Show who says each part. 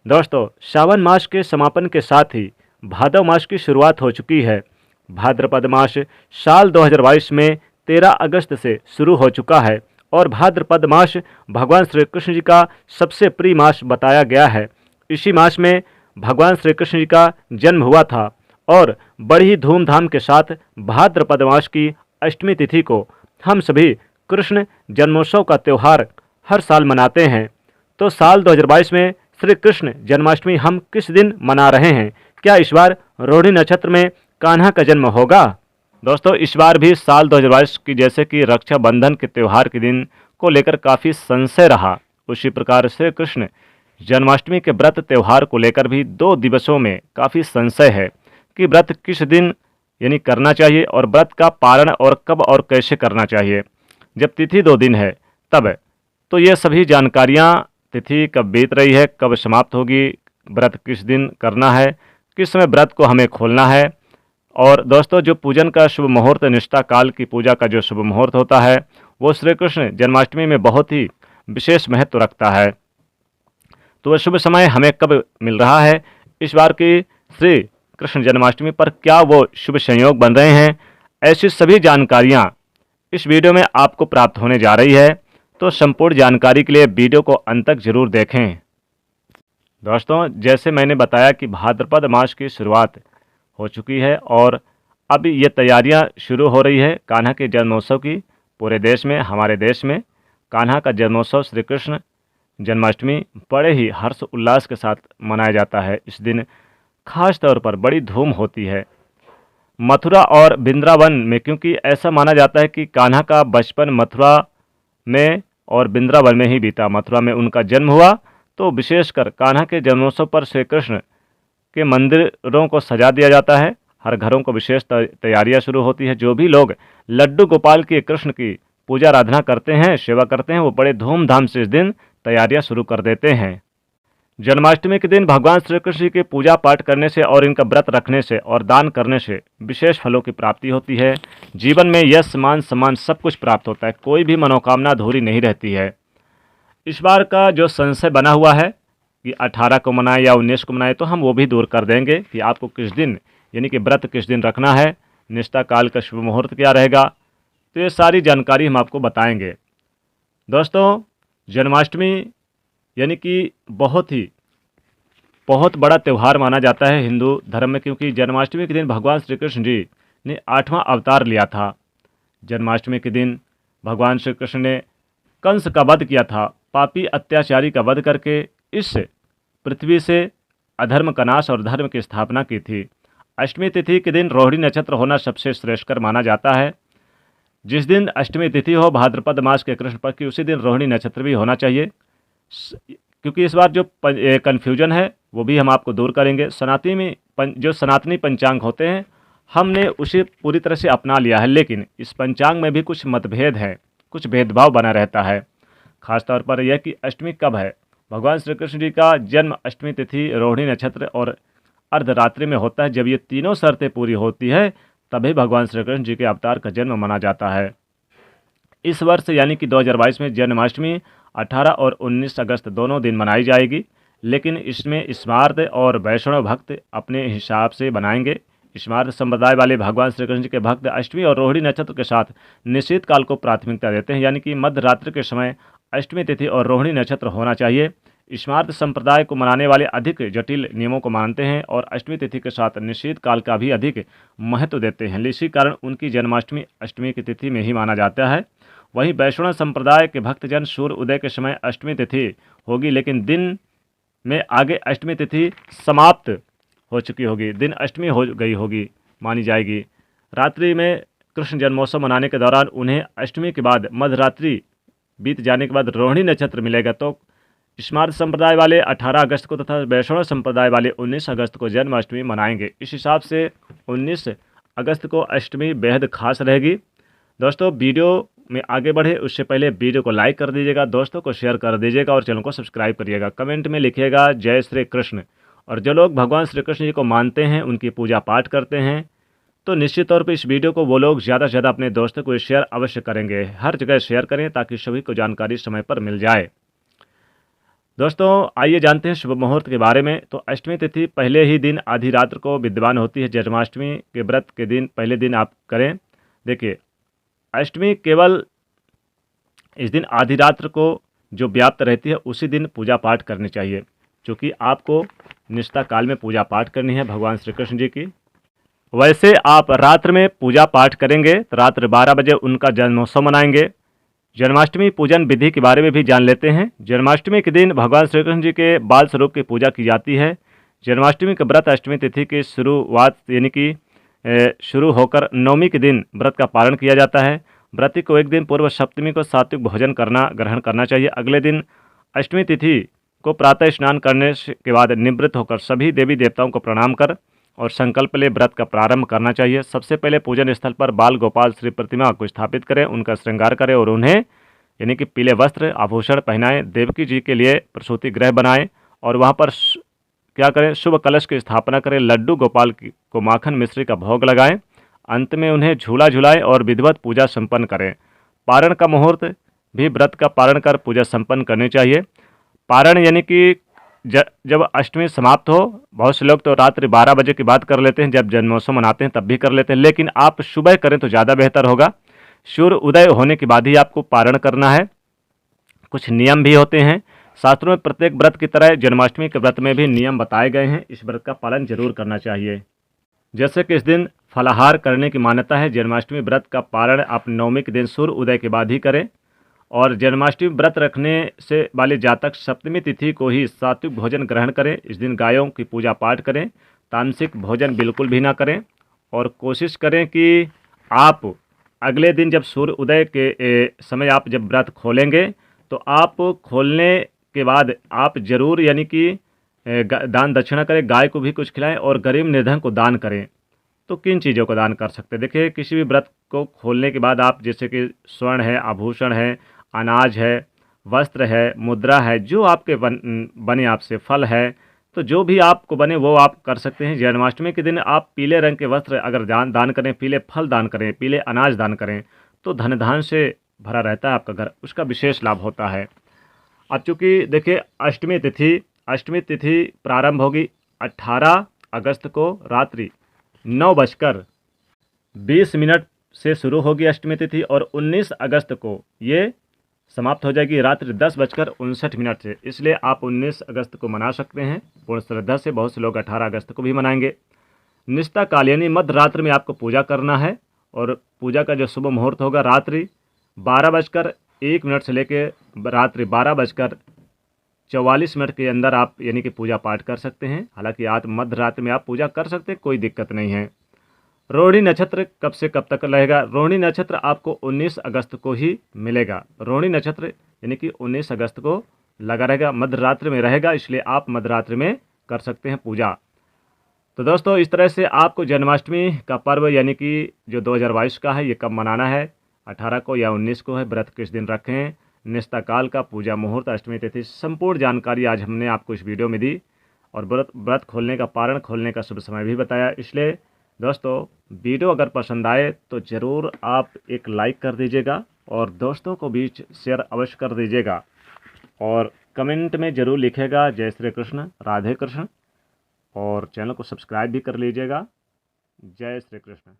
Speaker 1: दोस्तों, श्रावण मास के समापन के साथ ही भादव मास की शुरुआत हो चुकी है। भाद्रपद मास साल 2022 में 13 अगस्त से शुरू हो चुका है और भाद्रपद मास भगवान श्री कृष्ण जी का सबसे प्रिय मास बताया गया है। इसी मास में भगवान श्री कृष्ण जी का जन्म हुआ था और बड़ी ही धूमधाम के साथ भाद्रपद मास की अष्टमी तिथि को हम सभी कृष्ण जन्मोत्सव का त्यौहार हर साल मनाते हैं। तो साल 2022 में श्री कृष्ण जन्माष्टमी हम किस दिन मना रहे हैं? क्या इस बार रोहिणी नक्षत्र में कान्हा का जन्म होगा? दोस्तों, इस बार भी साल 2022 की जैसे कि रक्षाबंधन के त्यौहार के दिन को लेकर काफ़ी संशय रहा, उसी प्रकार श्री कृष्ण जन्माष्टमी के व्रत त्यौहार को लेकर भी 2 दिवसों में काफ़ी संशय है कि व्रत किस दिन यानी करना चाहिए और व्रत का पारण और कब और कैसे करना चाहिए। जब तिथि 2 दिन है तब तो ये सभी जानकारियाँ, तिथि कब बीत रही है, कब समाप्त होगी, व्रत किस दिन करना है, किस समय व्रत को हमें खोलना है, और दोस्तों जो पूजन का शुभ मुहूर्त, निष्ठा काल की पूजा का जो शुभ मुहूर्त होता है वो श्री कृष्ण जन्माष्टमी में बहुत ही विशेष महत्व रखता है। तो वह शुभ समय हमें कब मिल रहा है, इस बार की श्री कृष्ण जन्माष्टमी पर क्या वो शुभ संयोग बन रहे हैं, ऐसी सभी जानकारियाँ इस वीडियो में आपको प्राप्त होने जा रही है। तो संपूर्ण जानकारी के लिए वीडियो को अंत तक जरूर देखें। दोस्तों, जैसे मैंने बताया कि भाद्रपद मास की शुरुआत हो चुकी है और अब ये तैयारियां शुरू हो रही है कान्हा के जन्मोत्सव की। पूरे देश में, हमारे देश में कान्हा का जन्मोत्सव श्री कृष्ण जन्माष्टमी बड़े ही हर्ष उल्लास के साथ मनाया जाता है। इस दिन खास तौर पर बड़ी धूम होती है मथुरा और वृंदावन में, क्योंकि ऐसा माना जाता है कि कान्हा का बचपन मथुरा में और वृंदावन में ही बीता। मथुरा में उनका जन्म हुआ, तो विशेषकर कान्हा के जन्मोत्सव पर श्री कृष्ण के मंदिरों को सजा दिया जाता है। हर घरों को विशेष तैयारियां शुरू होती है। जो भी लोग लड्डू गोपाल के कृष्ण की पूजा आराधना करते हैं, सेवा करते हैं, वो बड़े धूमधाम से इस दिन तैयारियां शुरू कर देते हैं। जन्माष्टमी के दिन भगवान श्री कृष्ण की पूजा पाठ करने से और इनका व्रत रखने से और दान करने से विशेष फलों की प्राप्ति होती है। जीवन में यश, मान, सम्मान सब कुछ प्राप्त होता है। कोई भी मनोकामना अधूरी नहीं रहती है। इस बार का जो संशय बना हुआ है कि 18 को मनाए या 19 को मनाए, तो हम वो भी दूर कर देंगे कि आपको किस दिन यानी कि व्रत किस दिन रखना है, निष्ठा काल का शुभ मुहूर्त क्या रहेगा, तो ये सारी जानकारी हम आपको बताएंगे। दोस्तों, जन्माष्टमी यानी कि बहुत बड़ा त्यौहार माना जाता है हिंदू धर्म में, क्योंकि जन्माष्टमी के दिन भगवान श्री कृष्ण जी ने 8वां अवतार लिया था। जन्माष्टमी के दिन भगवान श्री कृष्ण ने कंस का वध किया था। पापी अत्याचारी का वध करके इस पृथ्वी से अधर्म का नाश और धर्म की स्थापना की थी। अष्टमी तिथि के दिन रोहिणी नक्षत्र होना सबसे श्रेष्ठकर माना जाता है। जिस दिन अष्टमी तिथि हो भाद्रपद मास के कृष्ण पक्ष की, उसी दिन रोहिणी नक्षत्र भी होना चाहिए। क्योंकि इस बार जो कन्फ्यूजन है वो भी हम आपको दूर करेंगे। सनातनी में जो सनातनी पंचांग होते हैं, हमने उसे पूरी तरह से अपना लिया है, लेकिन इस पंचांग में भी कुछ मतभेद है, कुछ भेदभाव बना रहता है। खासतौर पर यह कि अष्टमी कब है। भगवान श्री कृष्ण जी का जन्म अष्टमी तिथि, रोहिणी नक्षत्र और अर्धरात्रि में होता है। जब ये तीनों शर्तें पूरी होती है तभी भगवान श्री कृष्ण जी के अवतार का जन्म माना जाता है। इस वर्ष यानी कि 2022 में जन्माष्टमी 18 और 19 अगस्त दोनों दिन मनाई जाएगी, लेकिन इसमें स्मार्त और वैष्णव भक्त अपने हिसाब से बनाएंगे। स्मार्त संप्रदाय वाले भगवान श्री कृष्ण जी के भक्त अष्टमी और रोहिणी नक्षत्र के साथ निश्चित काल को प्राथमिकता देते हैं, यानी कि मध्य रात्रि के समय अष्टमी तिथि और रोहिणी नक्षत्र होना चाहिए। स्मार्त संप्रदाय को मनाने वाले अधिक जटिल नियमों को मानते हैं और अष्टमी तिथि के साथ निश्चित काल का भी अधिक महत्व देते हैं। इसी कारण उनकी जन्माष्टमी अष्टमी की तिथि में ही माना जाता है। वहीं वैष्णव संप्रदाय के भक्तजन सूर्य उदय के समय अष्टमी तिथि होगी, लेकिन दिन में आगे अष्टमी तिथि समाप्त हो चुकी होगी, दिन अष्टमी हो गई होगी मानी जाएगी। रात्रि में कृष्ण जन्मोत्सव मनाने के दौरान उन्हें अष्टमी के बाद मध्यरात्रि बीत जाने के बाद रोहिणी नक्षत्र मिलेगा। तो स्मार्त संप्रदाय वाले 18 अगस्त को तथा वैष्णव संप्रदाय वाले 19 अगस्त को जन्माष्टमी मनाएंगे। इस हिसाब से 19 अगस्त को अष्टमी बेहद खास रहेगी। दोस्तों, वीडियो में आगे बढ़े उससे पहले वीडियो को लाइक कर दीजिएगा, दोस्तों को शेयर कर दीजिएगा और चैनल को सब्सक्राइब करिएगा। कमेंट में लिखिएगा जय श्री कृष्ण। और जो लोग भगवान श्री कृष्ण जी को मानते हैं, उनकी पूजा पाठ करते हैं, तो निश्चित तौर पर इस वीडियो को वो लोग ज़्यादा से ज़्यादा अपने दोस्तों को शेयर अवश्य करेंगे। हर जगह शेयर करें ताकि सभी को जानकारी समय पर मिल जाए। दोस्तों आइए जानते हैं शुभ मुहूर्त के बारे में। तो अष्टमी तिथि पहले ही दिन आधी रात्र को विद्यमान होती है। जन्माष्टमी के व्रत के दिन पहले दिन आप करें। देखिए, अष्टमी केवल इस दिन आधी रात्र को जो व्याप्त रहती है उसी दिन पूजा पाठ करनी चाहिए, क्योंकि आपको निष्ठा काल में पूजा पाठ करनी है भगवान श्री कृष्ण जी की। वैसे आप रात्र में पूजा पाठ करेंगे तो रात्र 12 बजे उनका जन्मोत्सव मनाएंगे। जन्माष्टमी पूजन विधि के बारे में भी जान लेते हैं। जन्माष्टमी के दिन भगवान श्री कृष्ण जी के बाल स्वरूप की पूजा की जाती है। जन्माष्टमी का व्रत अष्टमी तिथि की शुरुआत यानी कि शुरू होकर नवमी के दिन व्रत का पालन किया जाता है। व्रती को एक दिन पूर्व सप्तमी को सात्विक भोजन ग्रहण करना चाहिए। अगले दिन अष्टमी तिथि को प्रातः स्नान करने के बाद निवृत्त होकर सभी देवी देवताओं को प्रणाम कर और संकल्प ले व्रत का प्रारंभ करना चाहिए। सबसे पहले पूजन स्थल पर बाल गोपाल श्री प्रतिमा को स्थापित करें, उनका श्रृंगार करें और उन्हें यानी कि पीले वस्त्र आभूषण पहनाएं। देवकी जी के लिए प्रसूति गृह बनाएं और वहां पर क्या करें, शुभ कलश की स्थापना करें। लड्डू गोपाल को माखन मिश्री का भोग लगाएं। अंत में उन्हें झूला झुलाएं और विधिवत पूजा संपन्न करें। पारण का मुहूर्त भी व्रत का पारण कर पूजा संपन्न करनी चाहिए। पारण यानी कि जब अष्टमी समाप्त हो, बहुत से लोग तो रात्रि 12 बजे की बात कर लेते हैं, जब जन्मोत्सव मनाते हैं तब भी कर लेते हैं, लेकिन आप सुबह करें तो ज़्यादा बेहतर होगा। सूर्य उदय होने के बाद ही आपको पारण करना है। कुछ नियम भी होते हैं शास्त्रों में। प्रत्येक व्रत की तरह जन्माष्टमी के व्रत में भी नियम बताए गए हैं। इस व्रत का पालन जरूर करना चाहिए। जैसे कि इस दिन फलाहार करने की मान्यता है। जन्माष्टमी व्रत का पारण आप नवमी के दिन सूर्य उदय के बाद ही करें। और जन्माष्टमी व्रत रखने से वाले जातक सप्तमी तिथि को ही सात्विक भोजन ग्रहण करें। इस दिन गायों की पूजा पाठ करें। तामसिक भोजन बिल्कुल भी ना करें और कोशिश करें कि आप अगले दिन जब सूर्य उदय के समय आप जब व्रत खोलेंगे तो आप खोलने के बाद आप जरूर यानी कि दान दक्षिणा करें, गाय को भी कुछ खिलाएं और गरीब निर्धन को दान करें। तो किन चीज़ों को दान कर सकते हैं? देखिए, किसी भी व्रत को खोलने के बाद आप जैसे कि स्वर्ण है, आभूषण है, अनाज है, वस्त्र है, मुद्रा है, जो आपके बने आपसे, फल है, तो जो भी आपको बने वो आप कर सकते हैं। जन्माष्टमी के दिन आप पीले रंग के वस्त्र अगर दान करें, पीले फल दान करें, पीले अनाज दान करें तो धन धान से भरा रहता है आपका घर, उसका विशेष लाभ होता है। अब चूँकि देखिए अष्टमी तिथि प्रारंभ होगी 18 अगस्त को रात्रि 9:20 से शुरू होगी अष्टमी तिथि और 19 अगस्त को ये समाप्त हो जाएगी रात्रि 10:59 से। इसलिए आप 19 अगस्त को मना सकते हैं पूर्ण श्रद्धा से। बहुत से लोग 18 अगस्त को भी मनाएंगे। निष्ठा काल यानी मध्य रात्रि में आपको पूजा करना है और पूजा का जो शुभ मुहूर्त होगा रात्रि 12:01 से लेकर रात्रि 12:44 के अंदर आप यानी कि पूजा पाठ कर सकते हैं। हालांकि आज मध्य रात्रि में आप पूजा कर सकते हैं, कोई दिक्कत नहीं है। रोहिणी नक्षत्र कब से कब तक रहेगा? रोहिणी नक्षत्र आपको 19 अगस्त को ही मिलेगा। रोहिणी नक्षत्र यानी कि 19 अगस्त को लगा रहेगा, मध्य रात्रि में रहेगा, इसलिए आप मध्य रात्रि में कर सकते हैं पूजा। तो दोस्तों इस तरह से आपको जन्माष्टमी का पर्व यानी कि जो 2022 का है ये कब मनाना है, 18 को या 19 को है, व्रत किस दिन रखें, निष्ठा काल का, पूजा मुहूर्त, अष्टमी तिथि, संपूर्ण जानकारी आज हमने आपको इस वीडियो में दी और व्रत खोलने का, पारण खोलने का शुभ समय भी बताया। इसलिए दोस्तों वीडियो अगर पसंद आए तो ज़रूर आप एक लाइक कर दीजिएगा और दोस्तों को भी शेयर अवश्य कर दीजिएगा और कमेंट में ज़रूर लिखेगा जय श्री कृष्ण, राधे कृष्ण, और चैनल को सब्सक्राइब भी कर लीजिएगा। जय श्री कृष्ण।